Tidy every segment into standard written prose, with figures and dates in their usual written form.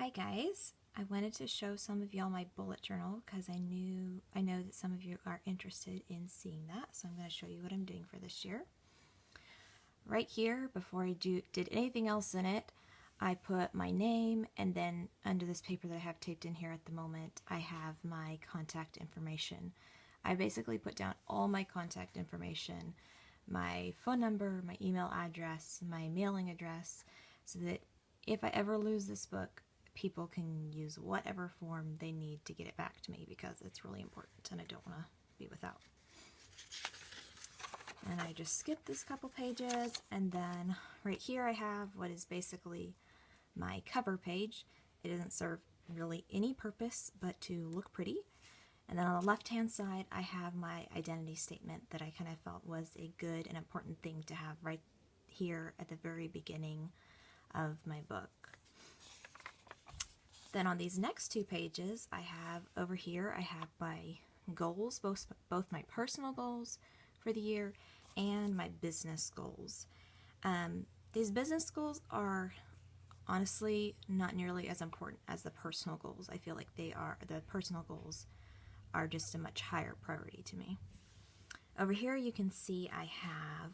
Hi guys, I wanted to show some of y'all my bullet journal because I know that some of you are interested in seeing that, so I'm going to show you what I'm doing for this year. Right here, before I did anything else in it, I put my name, and then under this paper that I have taped in here at the moment, I have my contact information. I basically put down all my contact information, my phone number, my email address, my mailing address, so that if I ever lose this book, people can use whatever form they need to get it back to me because it's really important and I don't want to be without. And I just skipped this couple pages, and then right here I have what is basically my cover page. It doesn't serve really any purpose but to look pretty. And then on the left hand side I have my identity statement that I kind of felt was a good and important thing to have right here at the very beginning of my book. Then on these next two pages I have over here I have my goals, both my personal goals for the year and my business goals. These business goals are honestly not nearly as important as the personal goals. I feel like the personal goals are just a much higher priority to me. Over here you can see I have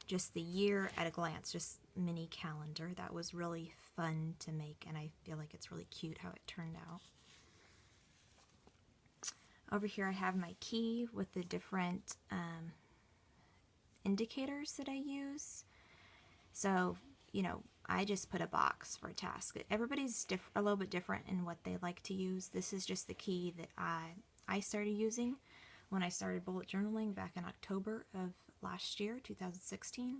just the year at a glance, just mini calendar. That was really fun to make, and I feel like it's really cute how it turned out. Over here I have my key with the different indicators that I use. So, you know, I just put a box for a task. Everybody's a little bit different in what they like to use. This is just the key that I started using when I started bullet journaling back in October of last year, 2016.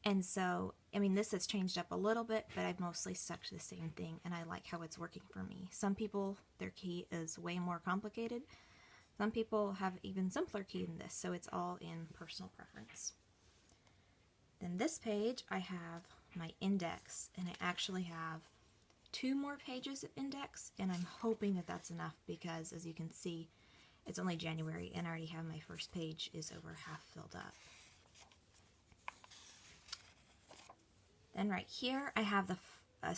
And so, I mean, this has changed up a little bit, but I've mostly stuck to the same thing, and I like how it's working for me. Some people, their key is way more complicated. Some people have even simpler key than this, so it's all in personal preference. Then this page, I have my index, and I actually have 2 more pages of index, and I'm hoping that that's enough because, as you can see, it's only January, and I already have my first page is over half filled up. Then right here, I have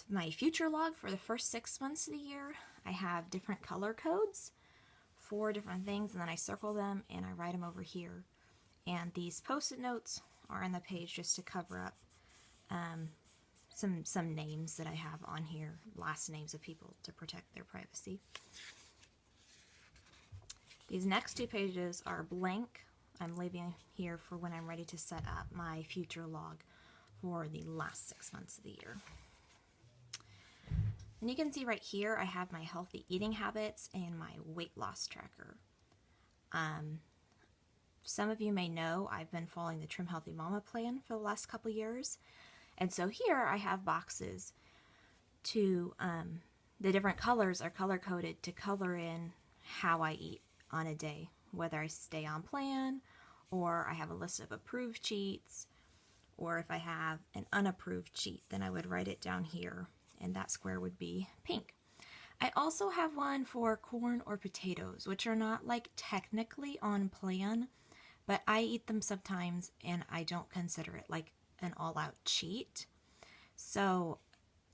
my future log for the first 6 months of the year. I have different color codes for different things, and then I circle them and I write them over here. And these post-it notes are on the page just to cover up some names that I have on here, last names of people to protect their privacy. These next 2 pages are blank. I'm leaving here for when I'm ready to set up my future log for the last 6 months of the year. And you can see right here I have my healthy eating habits and my weight loss tracker. Some of you may know I've been following the Trim Healthy Mama plan for the last couple years. And so here I have boxes to, the different colors are color coded to color in how I eat on a day, whether I stay on plan or I have a list of approved cheats, or if I have an unapproved cheat, then I would write it down here, and that square would be pink. I also have one for corn or potatoes, which are not like technically on plan, but I eat them sometimes and I don't consider it like an all-out cheat. So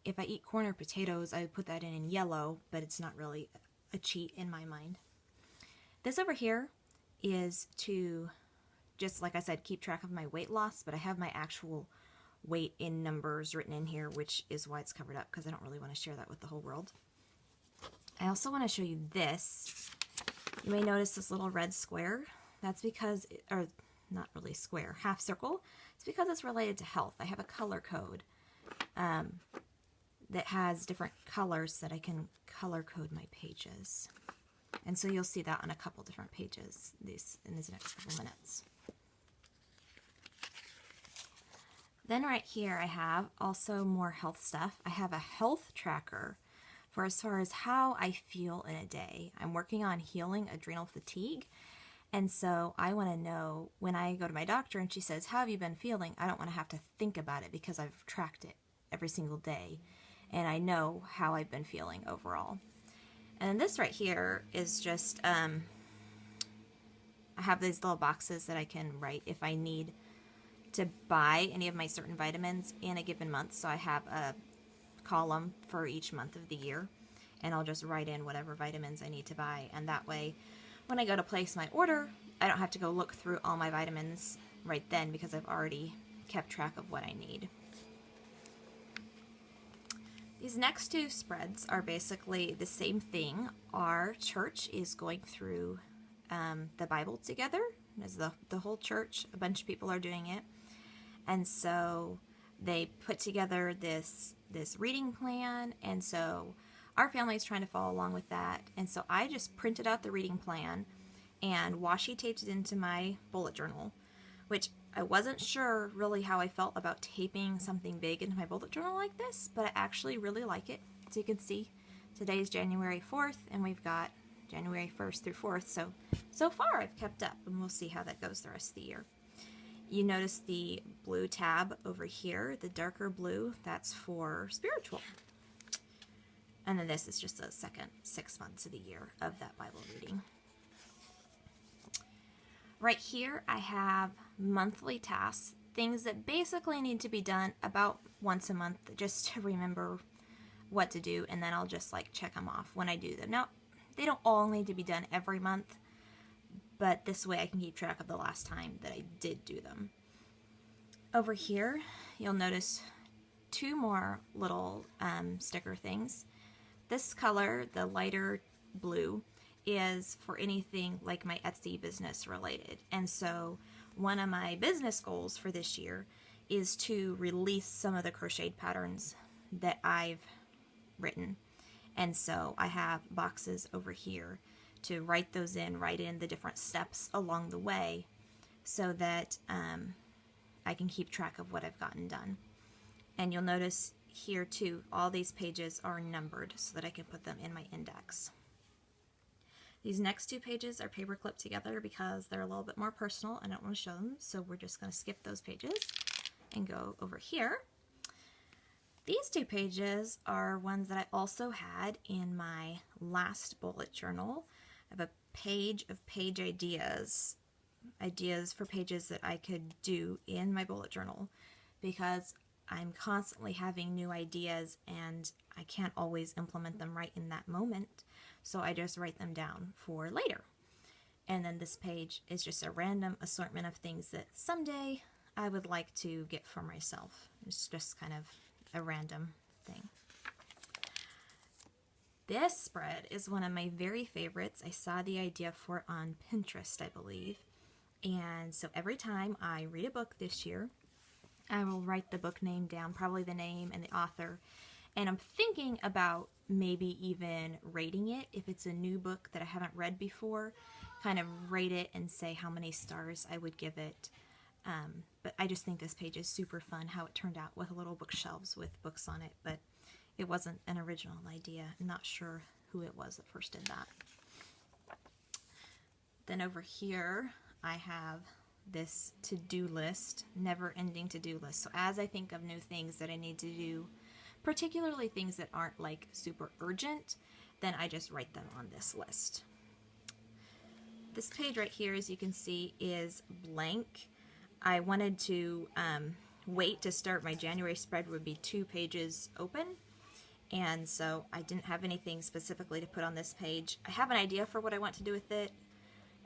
if I eat corn or potatoes, I would put that in yellow, but it's not really a cheat in my mind. This over here is to, just like I said, keep track of my weight loss, but I have my actual weight in numbers written in here, which is why it's covered up, because I don't really want to share that with the whole world. I also want to show you this. You may notice this little red square. That's because, or not really square, half circle. It's because it's related to health. I have a color code that has different colors that I can color code my pages. And so you'll see that on a couple different pages in these next couple minutes. Then right here I have also more health stuff. I have a health tracker for as far as how I feel in a day. I'm working on healing adrenal fatigue, and so I want to know when I go to my doctor and she says, "How have you been feeling?" I don't want to have to think about it because I've tracked it every single day and I know how I've been feeling overall. And this right here is just, I have these little boxes that I can write if I need to buy any of my certain vitamins in a given month. So I have a column for each month of the year, and I'll just write in whatever vitamins I need to buy, and that way when I go to place my order, I don't have to go look through all my vitamins right then because I've already kept track of what I need. These next two spreads are basically the same thing. Our church is going through the Bible together. As the whole church, a bunch of people are doing it. And so they put together this reading plan, and so our family is trying to follow along with that. And so I just printed out the reading plan and washi taped it into my bullet journal, which I wasn't sure really how I felt about taping something big into my bullet journal like this, but I actually really like it. As you can see, today's January 4th, and we've got January 1st through 4th, so far I've kept up, and we'll see how that goes the rest of the year. You notice the blue tab over here, the darker blue, that's for spiritual. And then this is just the second 6 months of the year of that Bible reading. Right here I have monthly tasks, things that basically need to be done about once a month just to remember what to do, and then I'll just like check them off when I do them. Now, they don't all need to be done every month, but this way I can keep track of the last time that I did do them. Over here, you'll notice two more little sticker things. This color, the lighter blue, is for anything like my Etsy business related. And so one of my business goals for this year is to release some of the crocheted patterns that I've written. And so I have boxes over here to write in the different steps along the way so that I can keep track of what I've gotten done. And you'll notice here too, all these pages are numbered so that I can put them in my index. These next two pages are paper clipped together because they're a little bit more personal. I don't want to show them, so we're just going to skip those pages and go over here. These two pages are ones that I also had in my last bullet journal. I have a page of page ideas for pages that I could do in my bullet journal because I'm constantly having new ideas and I can't always implement them right in that moment. So I just write them down for later. And then this page is just a random assortment of things that someday I would like to get for myself. It's just kind of a random thing. This spread is one of my very favorites. I saw the idea for it on Pinterest, I believe. And so every time I read a book this year, I will write the book name down, probably the name and the author. And I'm thinking about maybe even rating it if it's a new book that I haven't read before, kind of rate it and say how many stars I would give it. But I just think this page is super fun, how it turned out with little bookshelves with books on it, but it wasn't an original idea. I'm not sure who it was that first did that. Then over here, I have this to-do list, never-ending to-do list. So as I think of new things that I need to do, particularly things that aren't like super urgent, then I just write them on this list. This page right here, as you can see, is blank. I wanted to wait to start my January spread would be 2 pages open, and so I didn't have anything specifically to put on this page. I have an idea for what I want to do with it,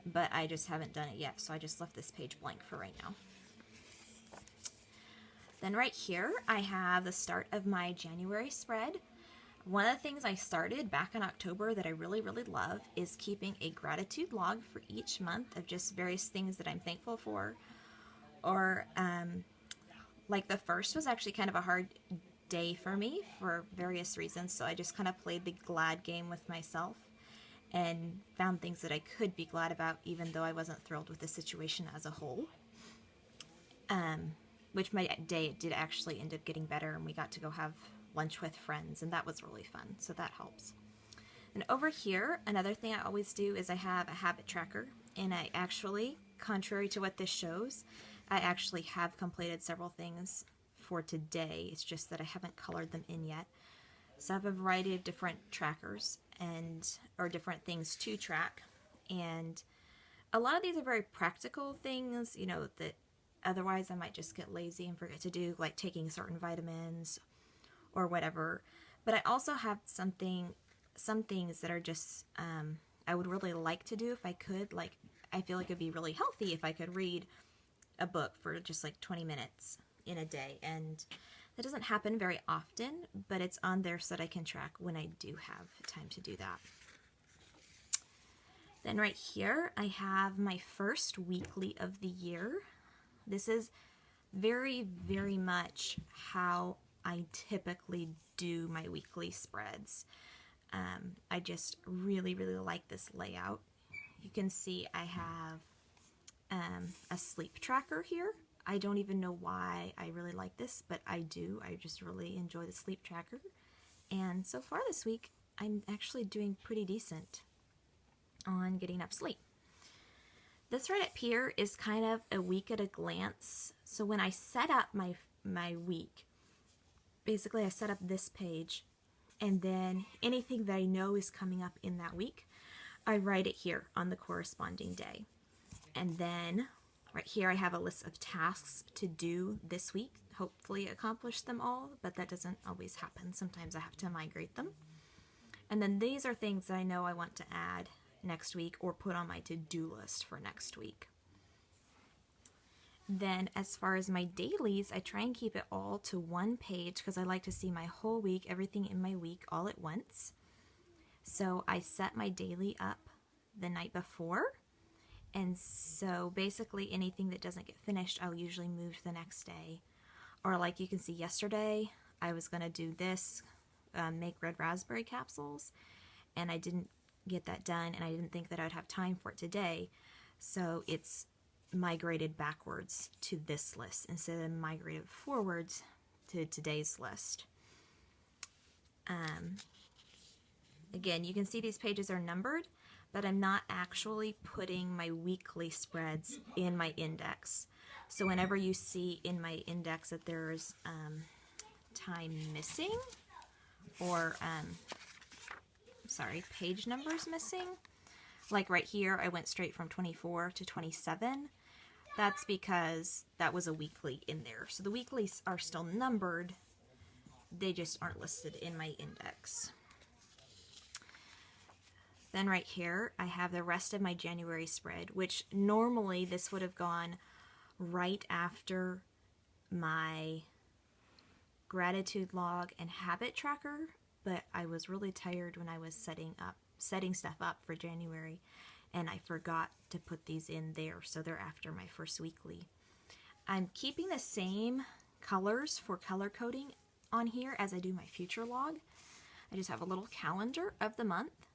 but I just haven't done it yet, so I just left this page blank for right now. Then right here, I have the start of my January spread. One of the things I started back in October that I really, really love is keeping a gratitude log for each month of just various things that I'm thankful for. Or, like the first was actually kind of a hard day for me for various reasons, so I just kind of played the glad game with myself and found things that I could be glad about even though I wasn't thrilled with the situation as a whole. Which my day did actually end up getting better, and we got to go have lunch with friends, and that was really fun, so that helps. And over here, another thing I always do is I have a habit tracker, and I actually, contrary to what this shows, I actually have completed several things for today. It's just that I haven't colored them in yet. So I have a variety of different trackers or different things to track, and a lot of these are very practical things, you know, that otherwise I might just get lazy and forget to do, like taking certain vitamins or whatever. But I also have some things that are just, I would really like to do if I could. Like, I feel like it'd be really healthy if I could read a book for just like 20 minutes in a day. And that doesn't happen very often, but it's on there so that I can track when I do have time to do that. Then right here, I have my first weekly of the year. This is very, very much how I typically do my weekly spreads. I just really, really like this layout. You can see I have a sleep tracker here. I don't even know why I really like this, but I do. I just really enjoy the sleep tracker. And so far this week, I'm actually doing pretty decent on getting enough sleep. This right up here is kind of a week at a glance. So when I set up my week, basically I set up this page, and then anything that I know is coming up in that week, I write it here on the corresponding day. And then right here I have a list of tasks to do this week, hopefully accomplish them all, but that doesn't always happen. Sometimes I have to migrate them. And then these are things that I know I want to add next week or put on my to-do list for next week. Then as far as my dailies, I try and keep it all to one page because I like to see my whole week, everything in my week all at once. So I set my daily up the night before, and so basically anything that doesn't get finished I'll usually move to the next day. Or like you can see yesterday I was going to do this, make red raspberry capsules, and I didn't get that done, and I didn't think that I'd have time for it today, so it's migrated backwards to this list instead of migrated forwards to today's list. Again, you can see these pages are numbered, but I'm not actually putting my weekly spreads in my index. So whenever you see in my index that there's time missing, or page numbers missing, like right here I went straight from 24 to 27, that's because that was a weekly in there. So the weeklies are still numbered, they just aren't listed in my index. Then right here I have the rest of my January spread, which normally this would have gone right after my gratitude log and habit tracker, but I was really tired when I was setting stuff up for January, and I forgot to put these in there, so they're after my first weekly. I'm keeping the same colors for color coding on here as I do my future log. I just have a little calendar of the month,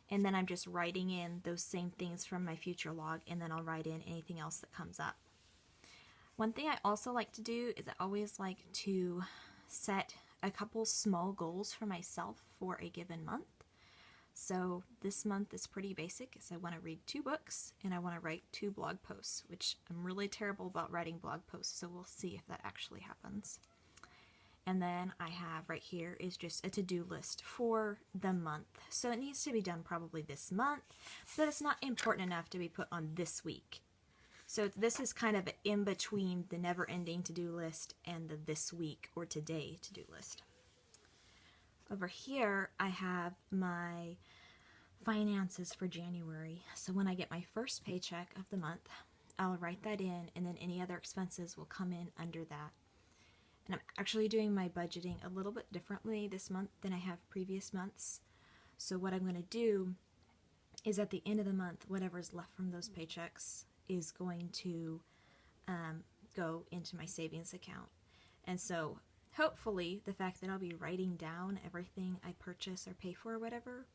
and then I'm just writing in those same things from my future log, and then I'll write in anything else that comes up. One thing I also like to do is I always like to set a couple small goals for myself for a given month. So this month is pretty basic, as I want to read 2 books and I want to write 2 blog posts, which I'm really terrible about writing blog posts, so we'll see if that actually happens. And then I have right here is just a to-do list for the month. So it needs to be done probably this month, but it's not important enough to be put on this week. So this is kind of in between the never-ending to-do list and the this week or today to-do list. Over here, I have my finances for January. So when I get my first paycheck of the month, I'll write that in, and then any other expenses will come in under that. And I'm actually doing my budgeting a little bit differently this month than I have previous months. So what I'm going to do is at the end of the month, whatever's left from those paychecks is going to go into my savings account. And so hopefully the fact that I'll be writing down everything I purchase or pay for or whatever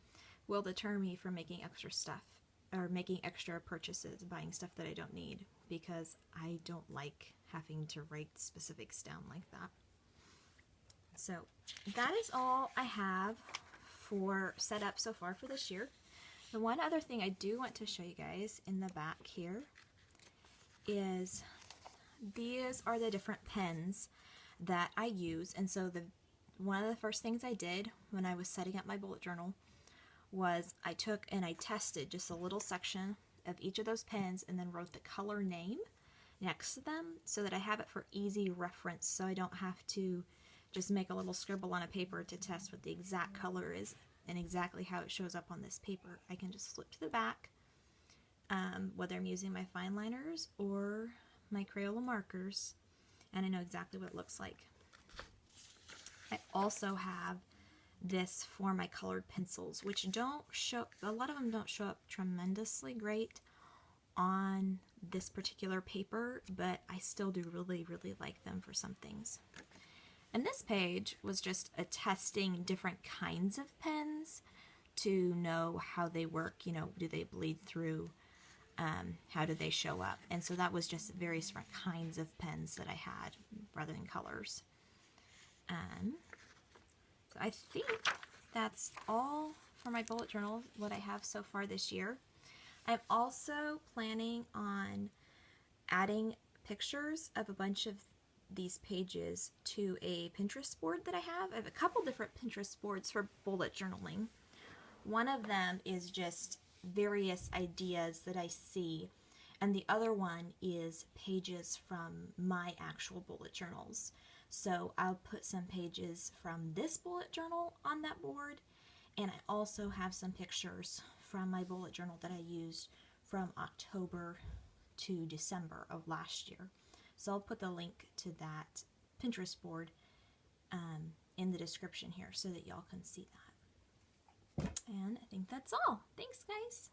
will deter me from making extra stuff or making extra purchases, buying stuff that I don't need, because I don't like having to write specifics down like that. So that is all I have for set up so far for this year. The one other thing I do want to show you guys in the back here is these are the different pens that I use. And so one of the first things I did when I was setting up my bullet journal was I took and I tested just a little section of each of those pens and then wrote the color name next to them so that I have it for easy reference, so I don't have to just make a little scribble on a paper to test what the exact color is and exactly how it shows up on this paper. I can just flip to the back, whether I'm using my fine liners or my Crayola markers, and I know exactly what it looks like. I also have this for my colored pencils, which don't show, a lot of them don't show up tremendously great on this particular paper, but I still do really like them for some things. And this page was just a testing different kinds of pens to know how they work, you know, do they bleed through, how do they show up, and so that was just various different kinds of pens that I had rather than colors. So I think that's all for my bullet journal, what I have so far this year. I'm also planning on adding pictures of a bunch of these pages to a Pinterest board that I have. I have a couple different Pinterest boards for bullet journaling. One of them is just various ideas that I see, and the other one is pages from my actual bullet journals. So I'll put some pages from this bullet journal on that board, and I also have some pictures from my bullet journal that I used from October to December of last year. So I'll put the link to that Pinterest board in the description here so that y'all can see that. And I think that's all. Thanks, guys.